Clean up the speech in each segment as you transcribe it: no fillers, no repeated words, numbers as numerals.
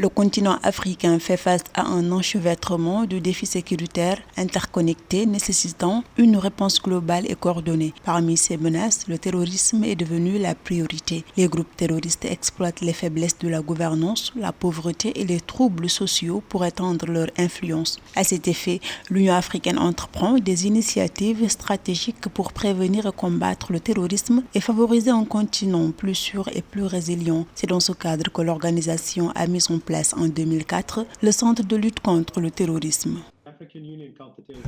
Le continent africain fait face à un enchevêtrement de défis sécuritaires interconnectés nécessitant une réponse globale et coordonnée. Parmi ces menaces, le terrorisme est devenu la priorité. Les groupes terroristes exploitent les faiblesses de la gouvernance, la pauvreté et les troubles sociaux pour étendre leur influence. À cet effet, l'Union africaine entreprend des initiatives stratégiques pour prévenir et combattre le terrorisme et favoriser un continent plus sûr et plus résilient. C'est dans ce cadre que l'organisation a mis en place en 2004 le Centre de lutte contre le terrorisme.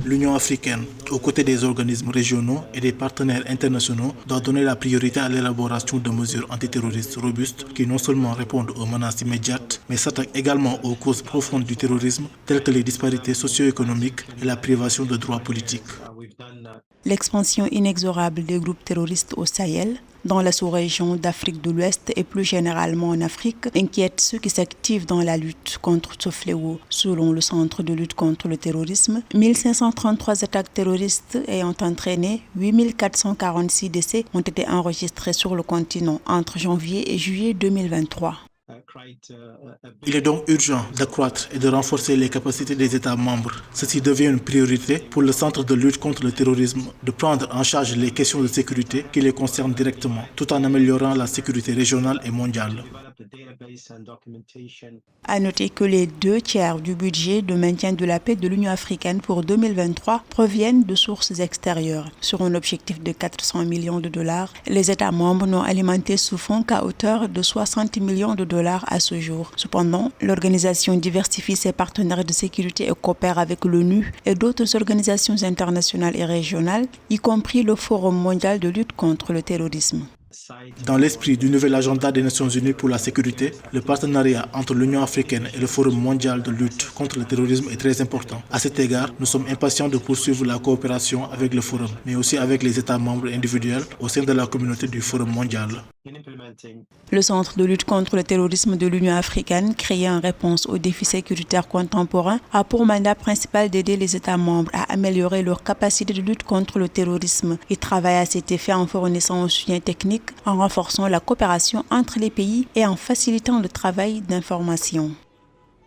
L'Union africaine, aux côtés des organismes régionaux et des partenaires internationaux, doit donner la priorité à l'élaboration de mesures antiterroristes robustes qui non seulement répondent aux menaces immédiates, mais s'attaquent également aux causes profondes du terrorisme, telles que les disparités socio-économiques et la privation de droits politiques. L'expansion inexorable des groupes terroristes au Sahel, dans la sous-région d'Afrique de l'Ouest et plus généralement en Afrique, inquiète ceux qui s'activent dans la lutte contre ce fléau. Selon le Centre de lutte contre le terrorisme, 1533 attaques terroristes ayant entraîné 8446 décès ont été enregistrés sur le continent entre janvier et juillet 2023. Il est donc urgent d'accroître et de renforcer les capacités des États membres. Ceci devient une priorité pour le Centre de lutte contre le terrorisme de prendre en charge les questions de sécurité qui les concernent directement, tout en améliorant la sécurité régionale et mondiale. À noter que les 2/3 du budget de maintien de la paix de l'Union africaine pour 2023 proviennent de sources extérieures. Sur un objectif de 400 millions de dollars, les États membres n'ont alimenté ce fonds qu'à hauteur de 60 millions de dollars à ce jour. Cependant, l'organisation diversifie ses partenaires de sécurité et coopère avec l'ONU et d'autres organisations internationales et régionales, y compris le Forum mondial de lutte contre le terrorisme. Dans l'esprit du nouvel agenda des Nations Unies pour la sécurité, le partenariat entre l'Union africaine et le Forum mondial de lutte contre le terrorisme est très important. À cet égard, nous sommes impatients de poursuivre la coopération avec le Forum, mais aussi avec les États membres individuels au sein de la communauté du Forum mondial. Le Centre de lutte contre le terrorisme de l'Union africaine, créé en réponse aux défis sécuritaires contemporains, a pour mandat principal d'aider les États membres à améliorer leur capacité de lutte contre le terrorisme. Il travaille à cet effet en fournissant un soutien technique, en renforçant la coopération entre les pays et en facilitant le travail d'information.